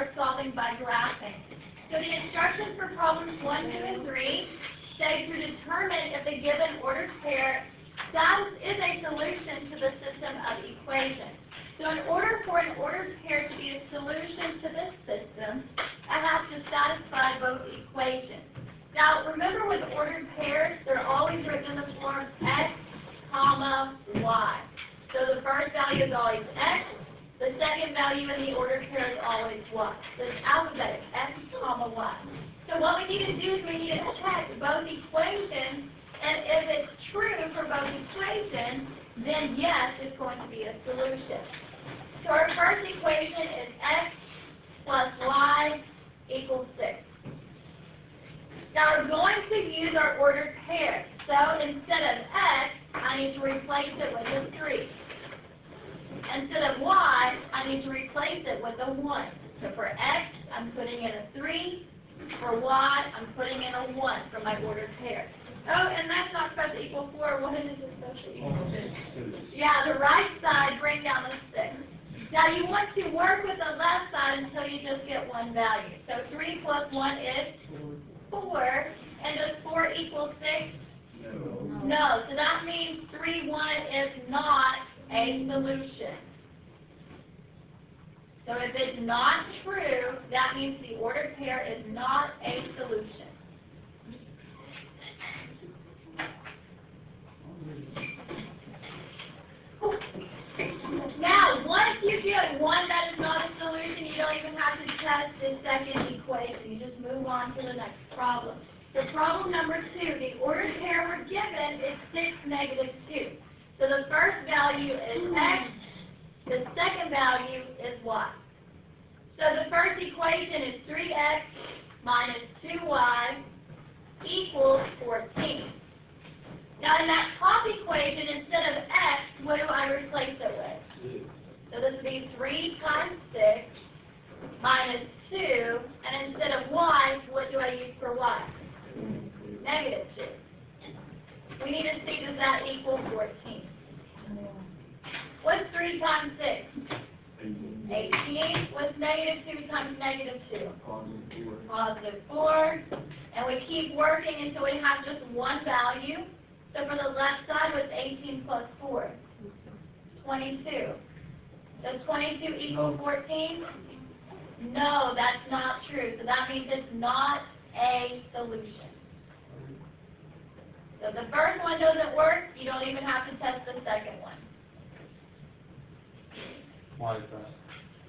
start solving by graphing. So the instructions for problems 1, 2, and 3 say to determine if the given ordered pair is a solution to the system of equations. So in order for an ordered pair to be a solution to this system, it has to satisfy both equations. Now, remember with ordered pairs, they're always written in the form x, comma, y. So the first value is always x, the second value in the ordered pair is always y. So it's alphabetic, x, comma, y. So what we need to do is we need to check both equations, and if it's true for both equations, then yes, it's going to be a solution. So our first equation is x plus y equals 6. Now we're going to use our ordered pair. So instead of x, I need to replace it with a 3. Instead of y, I need to replace it with a 1. So for x, I'm putting in a 3. For y, I'm putting in a 1 for my ordered pair. Oh, and that's not supposed to equal 4. What is it supposed to equal 6? Yeah, the right side, bring down the 6. Now you want to work with the left side until you just get one value. So 3 plus 1 is 4. And does 4 equal 6? No. So that means 3, 1 is not a solution. So if it's not true, that means the ordered pair is not a solution. Now, once you get one that is not a solution, you don't even have to test the second equation. You just move on to the next problem. So problem number 2, the ordered pair we're given is 6, negative 2. So the first value is x, the second value is y. So the first equation is 3x minus 2y equals 14. Now in that top equation, instead of x, what do I replace it with? So this would be 3 times 6 minus 2, and instead of y, what do I use for y? Negative 2. We need to see, does that equal 14? What's 3 times 6? 18. What's negative 2 times negative 2? Positive 4. And we keep working until we have just one value. So for the left side, what's 18 plus 4? 22. Does 22 equal 14? No, that's not true. So that means it's not a solution. So the first one doesn't work, you don't even have to test the second one. Why is that?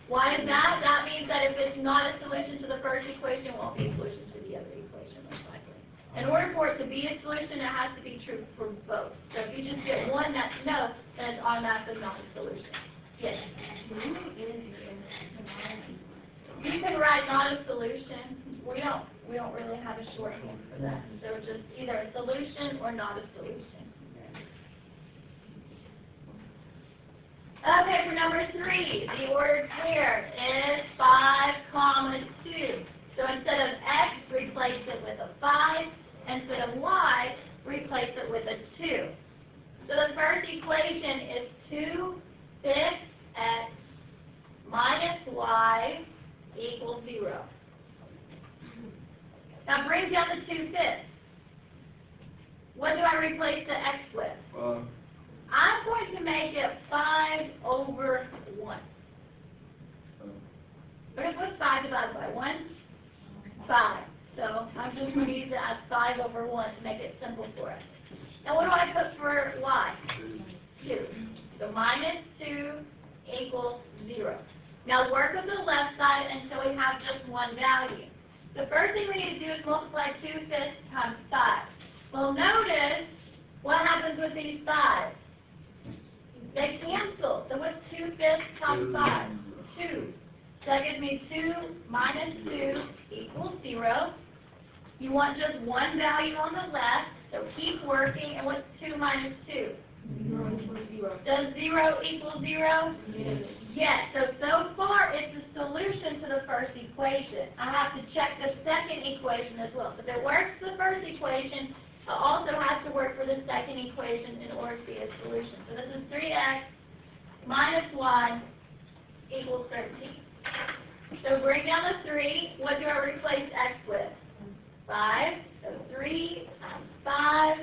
Why is that? That means that if it's not a solution to the first equation, it won't be a solution to the other equation, most likely. In order for it to be a solution, it has to be true for both. So if you just get one that's no, then it's automatically not a solution. Yes? You can write not a solution. We don't really have a shorthand for that. So just either a solution or not a solution. Okay, for number 3, the ordered pair is 5, comma 2. So instead of x, replace it with a 5. Instead of y, replace it with a 2. So the first equation is 2 fifths x minus y equals 0. Now bring down the 2 fifths. What do I replace the x with? I'm going to make it 5 over 1. Because what's 5 divided by 1? 5. So I'm just going to use it as 5 over 1 to make it simple for us. Now what do I put for y? 2. So minus 2 equals 0. Now work with the left side until we have just one value. The first thing we need to do is multiply 2 fifths times 5. Well, notice what happens with these 5s. They cancel. So what's 2 fifths times 5? 2. So that gives me 2 minus 2 equals 0. You want just one value on the left, so keep working. And what's 2 minus 2? 0 equals 0. Does 0 equal 0? Yes. So far it's a solution to the first equation. I have to check the second equation as well. So if it works the first equation, it also has to work for the second equation in order to be a solution. So this is 3x minus y equals 13. So bring down the 3. What do I replace x with? 5. So 3 times 5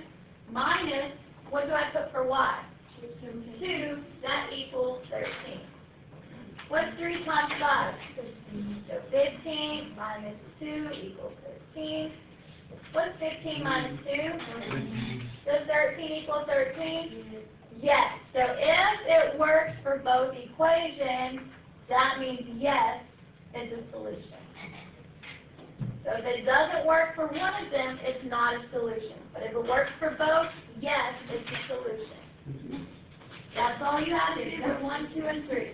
minus, what do I put for y? 2. That equals 13. What's 3 times 5? So 15 minus 2 equals 13. What's 15 minus 2? Does 13 equal 13? Yes. So if it works for both equations, that means yes, it's a solution. So if it doesn't work for one of them, it's not a solution. But if it works for both, yes, it's a solution. That's all you have to do with 1, 2, and 3.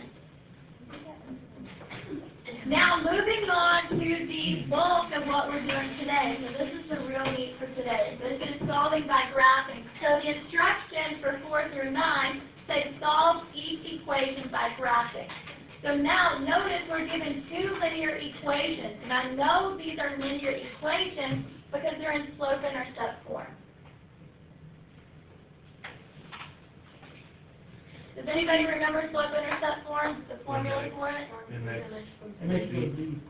Now, moving on to the bulk of what we're doing today. So this is the real meat for today. This is solving by graphing. So the instructions for 4 through 9 say solve each equation by graphing. So now, notice we're given 2 linear equations. And I know these are linear equations because they're in slope-intercept form. Does anybody remember slope-intercept form, the formula for it?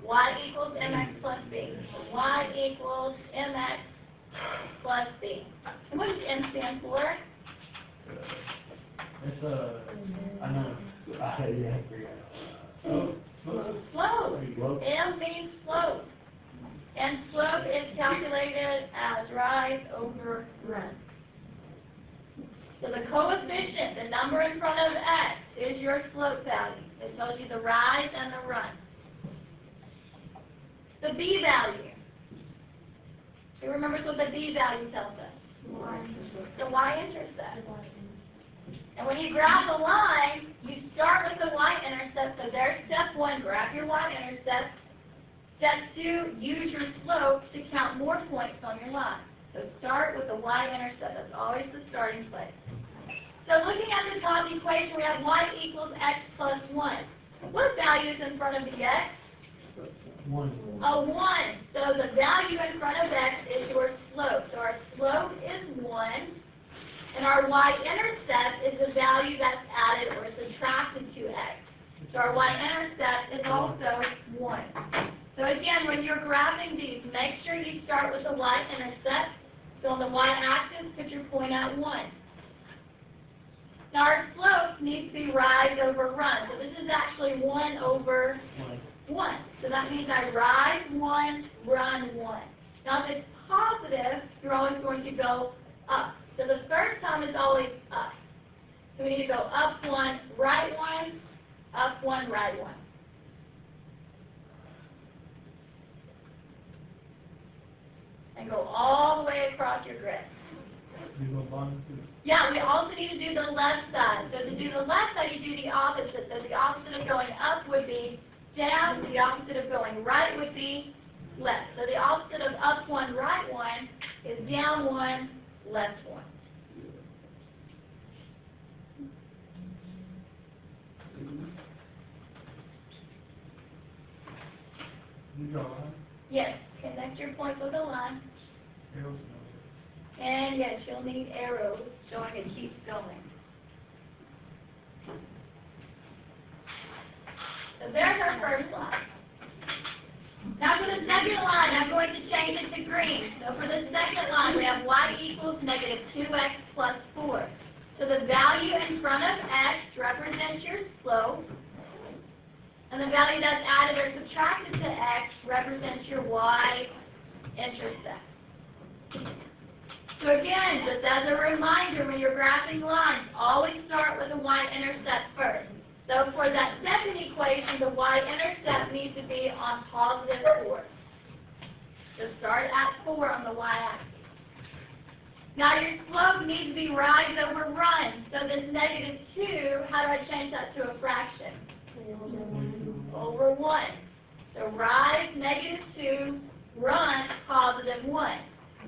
Y equals mx plus b. Y equals mx plus b. And what does m stand for? It's I know. Slope. M means slope. And slope is calculated as rise over run. So the coefficient, the number in front of x, is your slope value. It tells you the rise and the run. The b value. Who remembers what the b value tells us? The y-intercept. And when you graph a line, you start with the y-intercept. So there's step 1, graph your y-intercept. Step 2, use your slope to count more points on your line. So start with the y-intercept. That's always the starting place. So looking at the top equation, we have y equals x plus 1. What value is in front of the x? 1. A 1. So the value in front of x is your slope. So our slope is 1. And our y-intercept is the value that's added or subtracted to x. So our y-intercept is also 1. So again, when you're graphing these, make sure you start with the y-intercept. So on the y-axis, put your point at 1. Now our slope needs to be rise over run. So this is actually 1 over 1. So that means I rise 1, run 1. Now if it's positive, you're always going to go up. So the first time is always up. So we need to go up 1, right 1, up 1, right 1. And go all the way across your grid. Yeah, we also need to do the left side. So to do the left side, you do the opposite. So the opposite of going up would be down. The opposite of going right would be left. So the opposite of up 1, right 1 is down 1, left 1. You draw a line? Yes, connect your points with a line. And yes, you'll need arrows showing it keeps going. So there's our first line. Now for the second line, I'm going to change it to green. So for the second line, we have y equals negative 2x plus 4. So the value in front of x represents your slope. And the value that's added or subtracted to x represents your y-intercept. So again, just as a reminder, when you're graphing lines, always start with the y-intercept first. So for that second equation, the y-intercept needs to be on positive 4. So start at 4 on the y-axis. Now your slope needs to be rise over run. So this negative 2, how do I change that to a fraction? Over 1. So rise, negative 2, run, positive 1.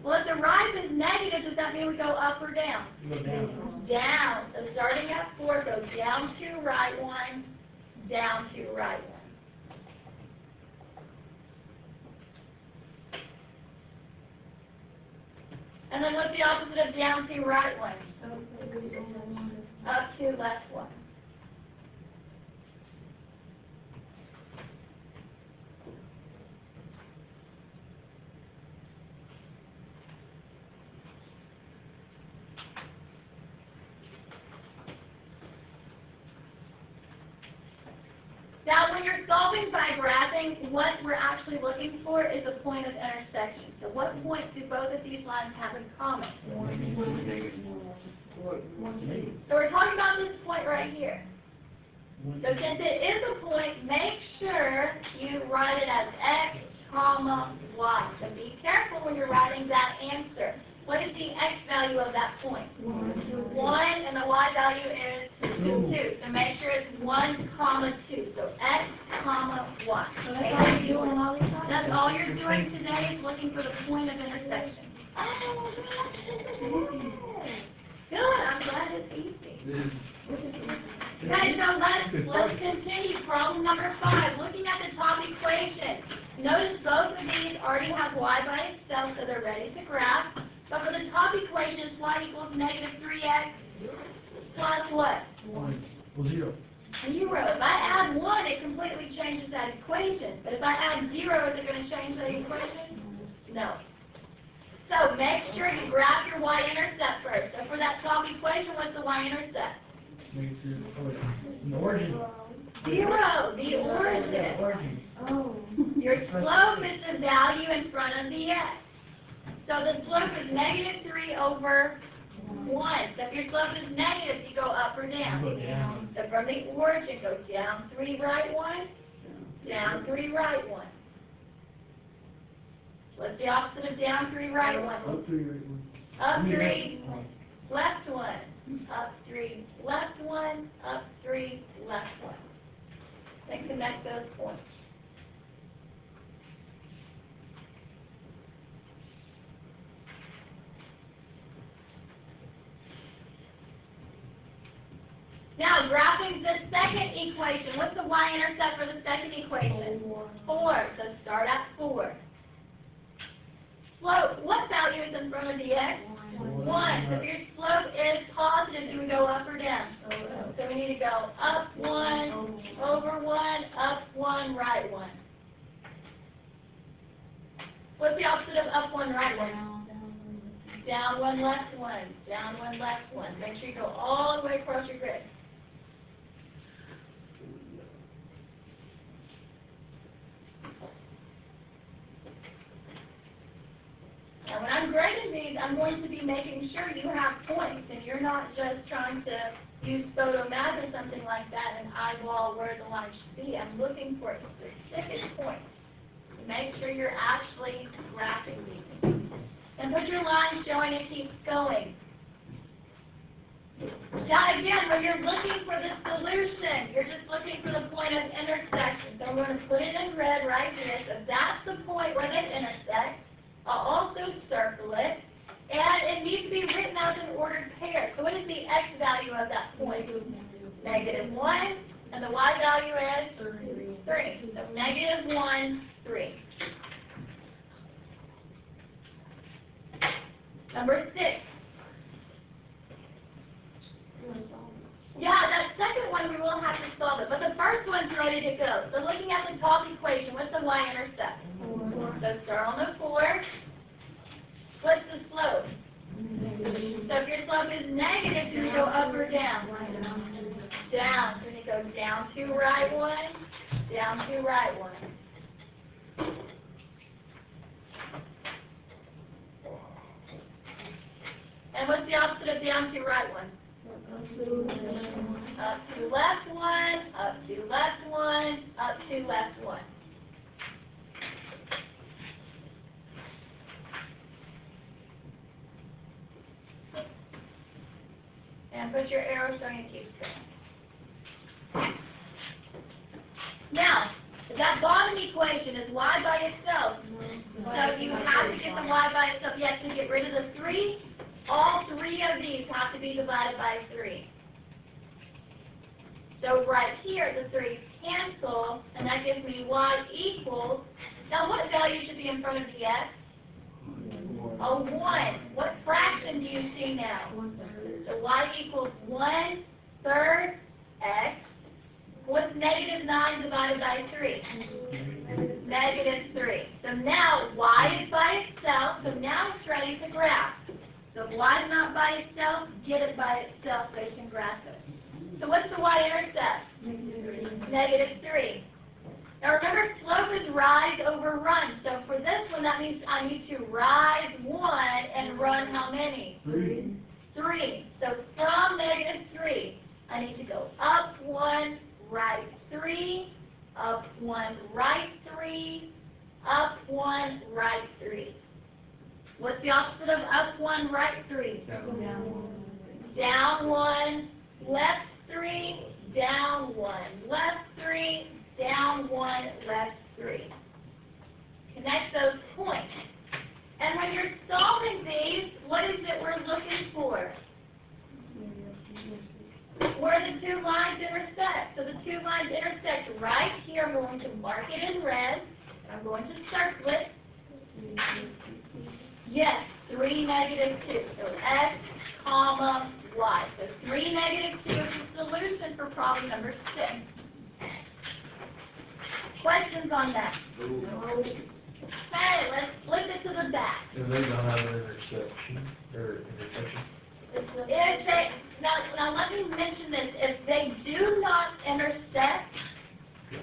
Well, if the rise is negative, does that mean we go up or down? Go down. Down. So starting at 4, go down 2, right 1, down 2, right 1. And then what's the opposite of down 2, right 1? Up 2, left 1. Now, when you're solving by graphing, what we're actually looking for is a point of intersection. So what point do both of these lines have in common? So we're talking about this point right here. So since it is a point, make sure you write it as x, comma, y. So be careful when you're writing that answer. What is the x value of that point? 1, and the y value is 2. So make sure it's 1, comma 2. So x, comma, y. So that's all you're doing all these times? That's all you're doing today is looking for the point of intersection. Good, I'm glad it's easy. Okay, so let's continue. Problem number 5. Looking at the top equation. Notice both of these already have y by itself, so they're ready to graph. But for the top equation, it's y equals negative 3x plus what? 1. Well, 0. 0. If I add 1, it completely changes that equation. But if I add 0, is it going to change the equation? No. So make sure you graph your y-intercept first. So for that top equation, what's the y-intercept? Negative. Oh, the origin. 0, the origin. Origin. Oh. Your slope is the value in front of the x. So the slope is negative 3 over 1. So if your slope is negative, you go up or down. Go down. So from the origin, go down 3, right 1, down 3, right 1. What's the opposite of down 3, right 1? Up 3, right 1. Up 3, left 1. Up 3, left 1, up 3, left 1. Then connect those points. Now, graphing the second equation. What's the y-intercept for the second equation? 4. So start at 4. Slope. What value is in front of the x? 1. So if your slope is positive, do we go up or down? So we need to go up 1, over 1, up 1, right 1. What's the opposite of up 1, right 1? Down 1, left 1. Down 1, left 1. Make sure you go all the way across your grid. Now, when I'm grading these, I'm going to be making sure you have points, and you're not just trying to use photomath or something like that and eyeball where the line should be. I'm looking for specific points to make sure you're actually graphing these. And put your line showing it keeps going. Now, again, when you're looking for the solution, you're just looking for the point of intersection. So I'm going to put it in red right here. So that's the point where they intersect. I'll also circle it, and it needs to be written as an ordered pair. So what is the x value of that point? Negative 1, and the y value is 3. So negative 1, 3. Number 6. Yeah, that second one we will have to solve it, but the first one's ready to go. So looking at the top equation, what's the y-intercept? 4. So start on the 4. What's the slope? So if your slope is negative, do we go up or down? Down. So you go down 2, right 1, down 2, right 1. And what's the opposite of down 2, right 1? Up 2, left 1, up 2, left 1, up 2, left 1. And put your arrow showing it keeps going. Now, that bottom equation is y by itself. So you have to get the y by itself. You have to get rid of the 3. All 3 of these have to be divided by 3. So right here, the 3's cancel, and that gives me y equals. Now, what value should be in front of the x? A 1. What fraction do you see now? So y equals 1/3 x. What's negative 9 divided by 3? Negative 3. So now y is by itself, so now it's ready to graph. So if y is not by itself, get it by itself so you can graph it. So what's the y-intercept? negative 3. Now remember, slope is rise over run. So for this one, that means I need to rise 1 and run how many? 3. 3. So from negative 3, I need to go up 1, right 3, up 1, right 3, up 1, right 3. What's the opposite of up 1, right 3? Down 1, left 3, down 1, left 3, down 1, left 3. Connect those points. And when you're solving these, what is it we're looking for? Where the two lines intersect. So the two lines intersect right here. I'm going to mark it in red. And I'm going to circle it. Yes, 3, negative 2. So x, comma, y. So 3, negative 2 is the solution for problem number 6. Questions on that? No. Okay, let's flip it to the back. If they don't have an intersection, or intersection. If they, now let me mention this, if they do not intersect,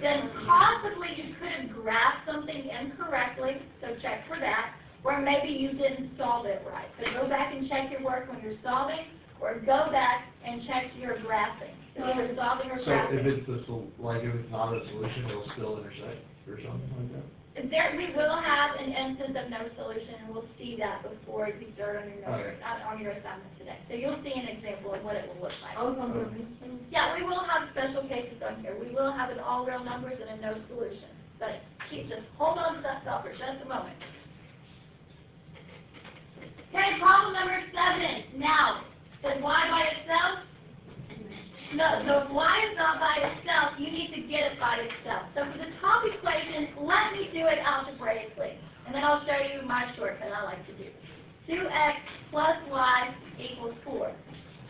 then possibly you could have graphed something incorrectly, so check for that, or maybe you didn't solve it right. So go back and check your work when you're solving, or go back and check your graphing. So either solving or So graphing. if it's if it's not a solution, it'll still intersect, or something like that? There, we will have an instance of no solution, and we'll see that before you start on your notes, on your assignment today. So you'll see an example of what it will look like. Yeah, we will have special cases on here. We will have an all real numbers and a no solution. But just hold on to that thought for just a moment. Okay, problem number 7. Now, is y by itself? No, so if y is not by itself, you need to get it by itself. So for the top equation, let me do it algebraically. And then I'll show you my shortcut I like to do. 2x plus y equals 4.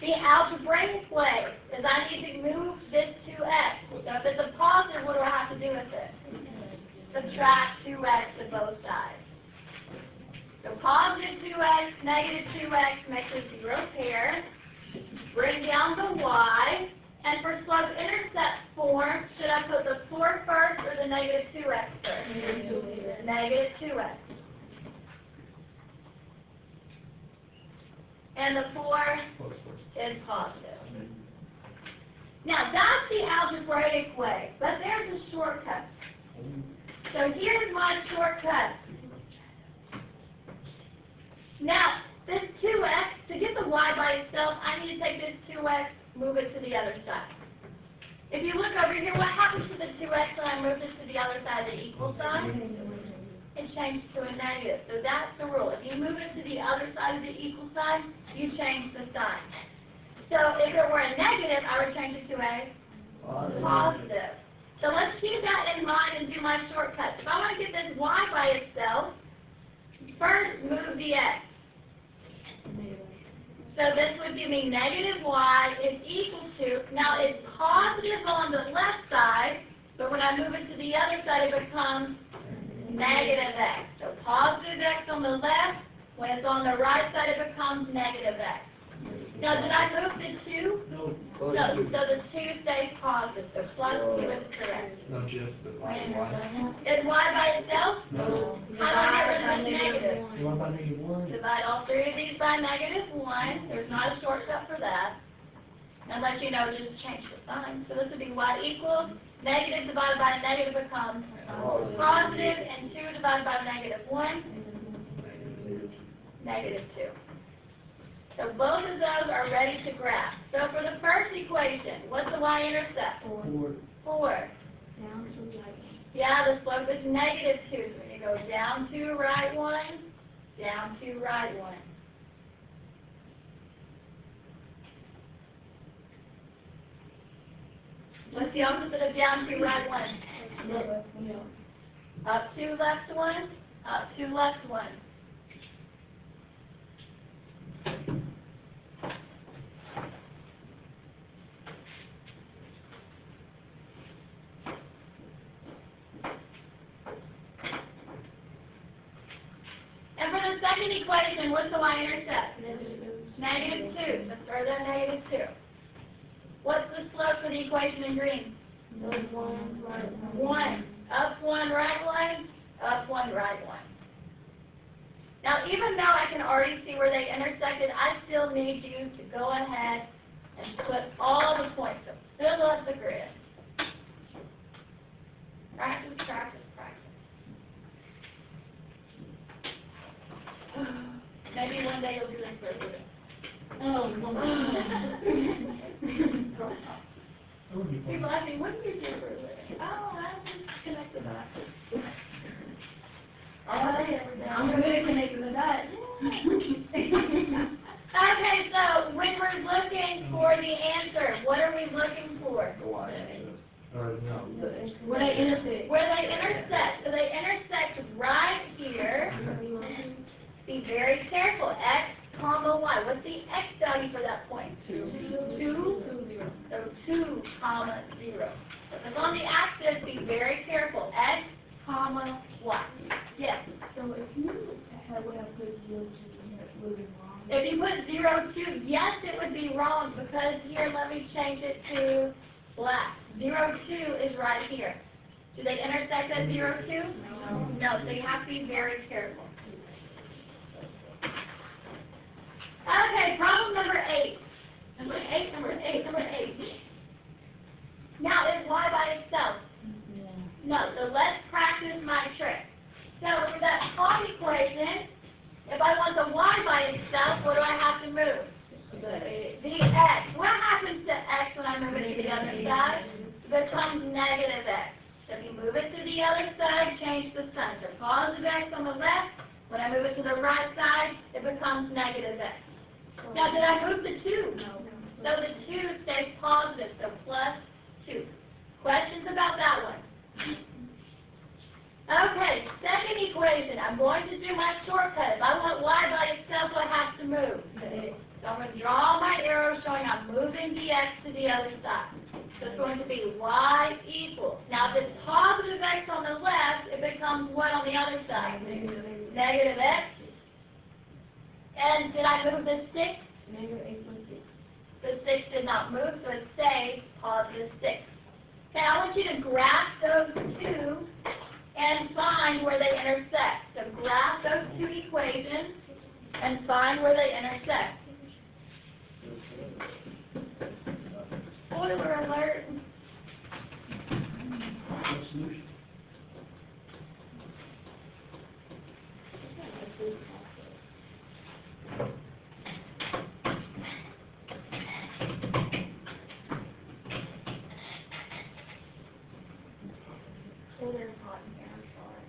The algebraic way is I need to move this 2x. So if it's a positive, what do I have to do with it? Subtract 2x to both sides. So positive 2x, negative 2x makes a 0 pair. Bring down the y, and for slope-intercept form, should I put the 4 first or the negative 2x first? Negative 2x. And the 4 is positive. Now, that's the algebraic way, but there's a shortcut. So here's my shortcut. Now, this 2x, to get the y by itself, I need to take this 2x, move it to the other side. If you look over here, what happens to the 2x when I move this to the other side, the equal sign? It changes to a negative. So that's the rule. If you move it to the other side of the equal sign, you change the sign. So if it were a negative, I would change it to a positive. So let's keep that in mind and do my shortcuts. If I want to get this y by itself, first move the x. So this would give me negative y is equal to, now it's positive on the left side, but when I move it to the other side, it becomes negative x. So positive x on the left, when it's on the right side, it becomes negative x. Now, did I move the 2? No. So the 2 stays positive, so plus 2 is correct. Not just the y. Is y by itself? No. How do I get rid of this negative? You want by negative 1? Divide all 3 of these by negative 1. There's not a shortcut for that. Unless you know, just change the sign. So this would be y equals negative divided by negative becomes positive, and 2 divided by negative 1, negative 2. So both of those are ready to graph. So for the first equation, what's the y-intercept? 4. Yeah, the slope is negative 2. So when you go down 2, right 1, down 2, right 1. What's the opposite of down 2, right 1? Up 2, left 1, up 2, left 1. And for the second equation, what's the y-intercept? Negative 2. So throw that negative 2. What's the slope for the equation in green? Up one, right one. One, up one, right one, up one, right one. Now, even though I can already see where they intersected, I still need you to go ahead and put all the points up. Fill up the grid. Practice, practice, practice. Maybe one day you'll do this for a living. Oh, That would be fun. People ask me, what do you do for a living? Oh, I just connect the dots. All day, every day. I'm good at connecting the dots. Okay, so when we're looking for the answer, what are we looking for? The y-axis, or no. Where they intersect. Where they intersect. So they intersect right here. Be very careful. X, comma, y. What's the x value for that point? 2. 2? So 2, comma, 0. So if it's on the axis, be very careful. X, comma, y. Yes. So if you would have put 0 2, would it be wrong? If you put 0, 2, yes, it would be wrong because here, let me change it to black. 0, 2 is right here. Do they intersect at 0, 2? No, so you have to be very careful. Okay, problem number 8. Number 8. Now, is y by itself? No, so let's practice my trick. So for that top equation, if I want the y by itself, what do I have to move? The x. What happens to x when I move it to the other side? It becomes negative x. So if you move it to the other side, change the sign. So positive x on the left. When I move it to the right side, it becomes negative x. Now, did I move the 2? No. So the 2 stays positive, so plus 2. Questions about that one? Okay, second equation. I'm going to do my shortcut. If I want y by itself, I have to move. So I'm going to draw my arrow showing I'm moving the x to the other side. So it's going to be y equals. Now, if it's positive x on the left, it becomes what on the other side? Negative x. And did I move the 6? Negative 8.6. The 6 did not move, so it stays positive 6. Okay, I want you to graph those two and find where they intersect. So graph those two equations and find where they intersect. Spoiler alert. Solution. Oh, there's hot in here, I'm sorry.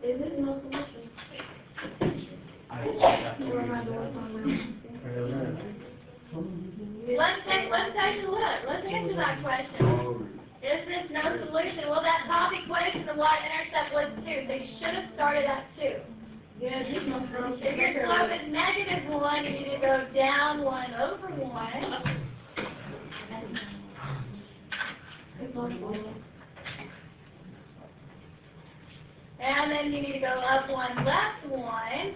Is this no solution? Or am I doing something Let's take a look. Let's answer that question. Is this no solution? Well, that top equation, the y-intercept was 2. They should have started at 2. Yeah, this no solution. If your slope is negative 1, you need to go down 1 over 1. It's no solution. And then you need to go up 1, left 1.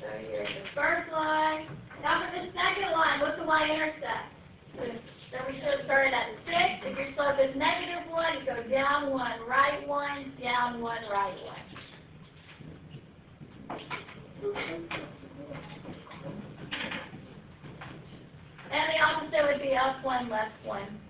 So here's the first line. Now for the second line, what's the y-intercept? So we should have started at 6. If your slope is negative 1, you go down 1, right 1, down 1, right 1. And the opposite would be up 1, left 1.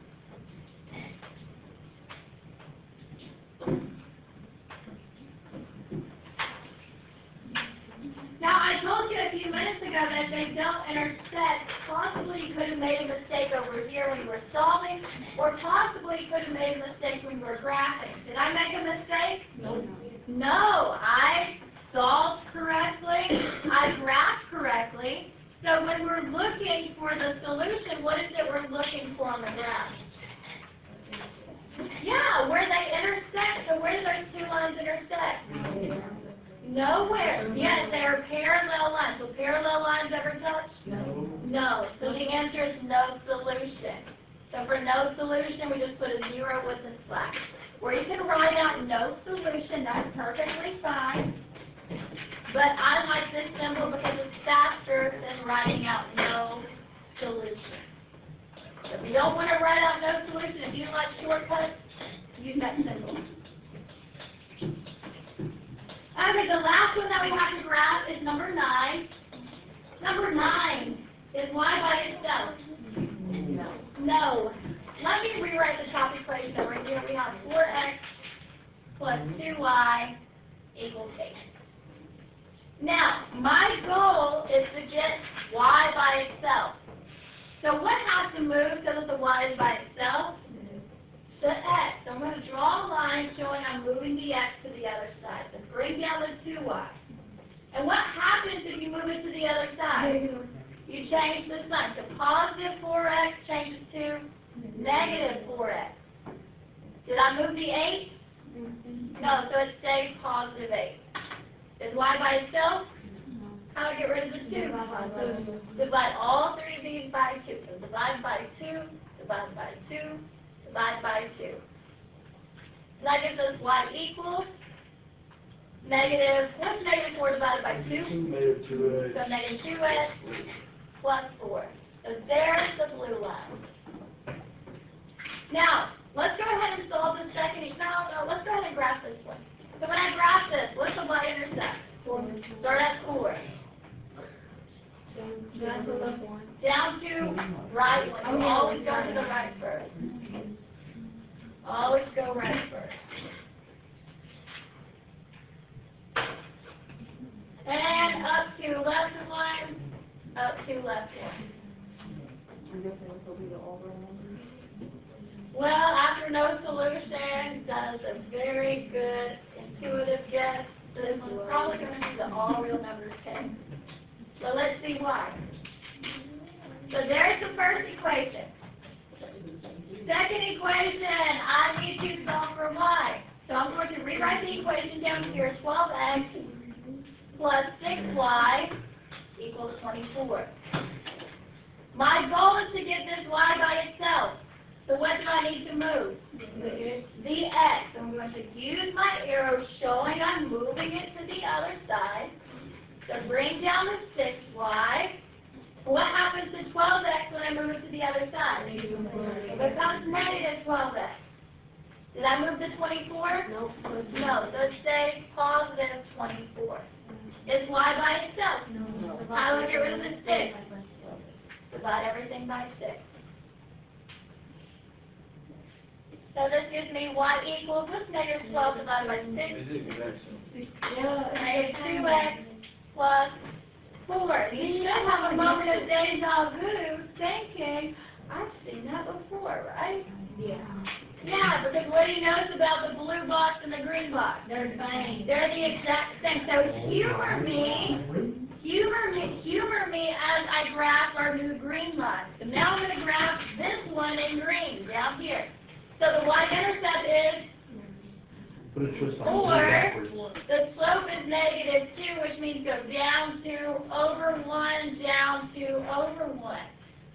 Now, I told you a few minutes ago that if they don't intersect, possibly you could have made a mistake over here when you were solving, or possibly you could have made a mistake when you were graphing. Did I make a mistake? No. No, I solved correctly, I graphed correctly. So when we're looking for the solution, what is it we're looking for on the graph? Yeah, where they intersect. So where do those two lines intersect? Nowhere. Yes, they are parallel lines. Will parallel lines ever touch? No. So the answer is no solution. So for no solution, we just put a 0 with a slash. Or you can write out no solution. That's perfectly fine. But I like this symbol because it's faster than writing out no solution. So if you don't want to write out no solution, if you like shortcuts, use that symbol. Okay, the last one that we have to graph is number 9. Number 9 is y by itself. No. Let me rewrite the top equation over here. We have 4x plus 2y equals 8. Now, my goal is to get y by itself. So what has to move so that the y is by itself? The x. So I'm going to draw a line showing I'm moving the x to the other side. So bring down the 2y. And what happens if you move it to the other side? You change the sign. So positive 4x changes to negative 4x. Did I move the 8? No, so it stays positive 8. Is y by itself? How do I get rid of the 2? Divide all three of these by 2. So divide by 2, divide by 2, divide by 2. So that gives us y equals negative, what's negative 4 divided by 2? Negative 2x. So negative 2x plus 4. So there's the blue line. Now, let's go ahead and solve the second. No, let's go ahead and graph this one. So when I graph this, what's the y-intercept? Start at 4. Down to right. You always go to the right first. Always go right first. And up to left 1, up to left 1. Well, after no solution, that is a very good intuitive guess. This is probably going to be the all real numbers case. So let's see why. So there's the first equation. Second equation, I need to solve for y. So I'm going to rewrite the equation down here, 12x plus 6y equals 24. My goal is to get this y by itself. So what do I need to move? The x. I'm going to use my arrow showing I'm moving it to the other side. So bring down the 6y. What happens to 12x when I move it to the other side? It becomes negative 12x. Did I move the 24? No. No, so it stays positive 24. Is y by itself? No. How do I get rid of the 6? Divide everything by 6. So this gives me y equals, what's negative 12 divided by 6? Negative 2x plus 4. You should have a moment of deja vu thinking, I've seen that before, right? Yeah. Yeah, because what do you notice about the blue box and the green box? They're the same. They're the exact same. So humor me as I graph our new green line. So now I'm going to graph this one in green down here. So the y-intercept is Put a twist on 4. backwards. The slope is negative 2, which means go down 2 over 1, down 2 over 1.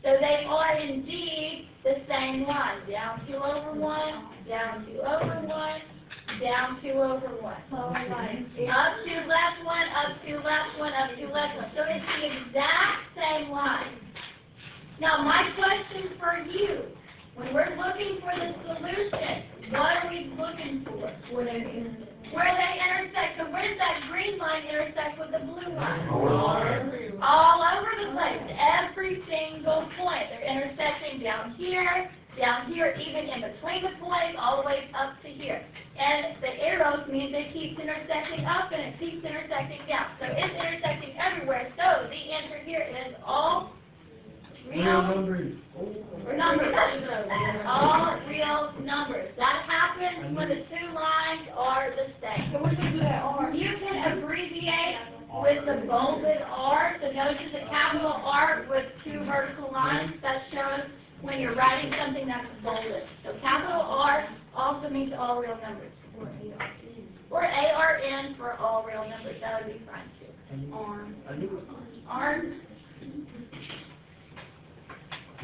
So they are indeed the same line. Down 2 over 1, down 2 over 1, down 2 over 1. Up to left 1, up to left 1, up to left 1. So it's the exact same line. Now my question for you, when we're looking for the solution, what are we looking for? Where they intersect. So where does that green line intersect with the blue line? All over the place. Every single point. They're intersecting down here, even in between the points, all the way up to here. And the arrows means it keeps intersecting up and it keeps intersecting down. So it's intersecting everywhere. So the answer here is all real numbers. All real numbers. That happens when the two lines lines are the same. So we're gonna do that R. You can abbreviate with the bolded R, so notice the capital R with two vertical lines, that shows when you're writing something that's bolded. So capital R also means all real numbers. Or ARN for all real numbers, that would be fine too. Arm. Arms.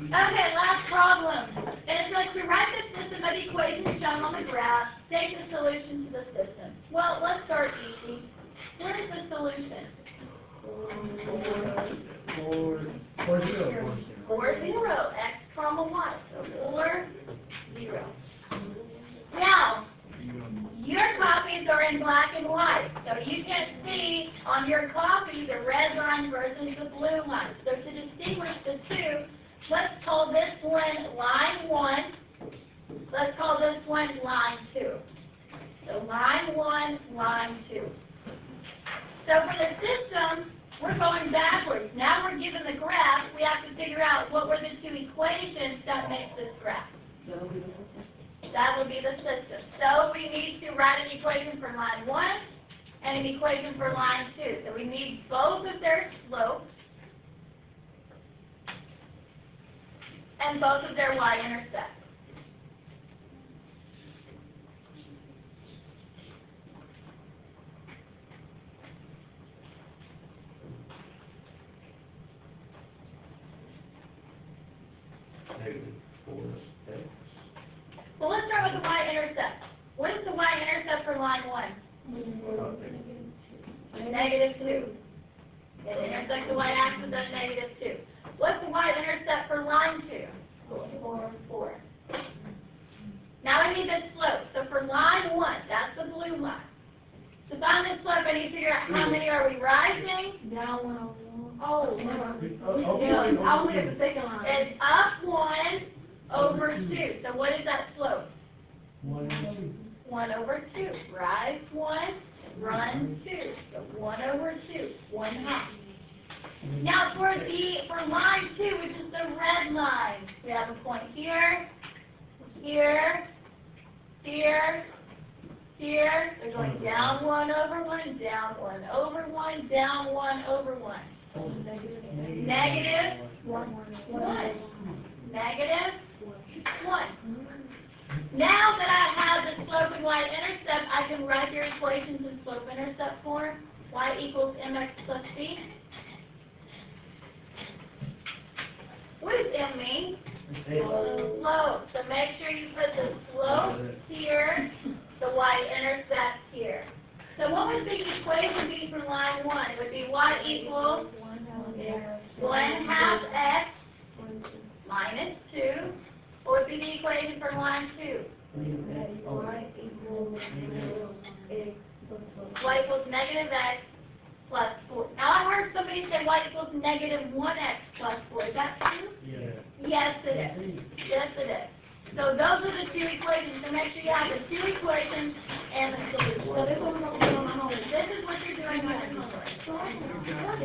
Okay, last problem. And it's like we write the system of equations shown on the graph, take the solution to the system. Well, let's start easy. What is the solution? 4, 0, x comma y. So 4, 0. Now, your copies are in black and white, so you can see on your copy the red line versus the blue line. So to distinguish the two, let's call this one line 1. Let's call this one line 2. So line 1, line 2. So for the system, we're going backwards. Now we're given the graph. We have to figure out what were the two equations that make this graph. That would be the system. So we need to write an equation for line 1 and an equation for line 2. So we need both of their slopes and both of their y-intercepts. -4x. Well, let's start with the y-intercept. What is the y-intercept for line 1? -2. It intersects the y-axis at -2. What's the y-intercept for line 2? 4. Now I need the slope. So for line 1, that's the blue line. To find the slope, I need to figure out how many are we rising? Down 1 over 1. Oh, Yeah, I only at the second line. it's up 1 over 2. So what is that slope? 1 over 2. Rise 1, run 2. So 1 over 2, 1/2. Now for line 2, which is the red line, we have a point here, here, here, here. They're going down 1 over 1, down 1 over 1, down 1 over 1. Negative 1. Negative 1. Now that I have the slope and y-intercept, I can write your equations in slope-intercept form. Y equals mx plus b. What does m mean? Slope. So make sure you put the slope here, the y-intercept here. So what would the equation be for line 1? It would be y equals 1/2 x minus 2. What would be the equation for line 2? Y equals -x plus 4. Now I heard somebody say y equals -1x plus 4. Is that true? Yeah. Yes, it is. Yes, it is. So those are the two equations. So make sure you have the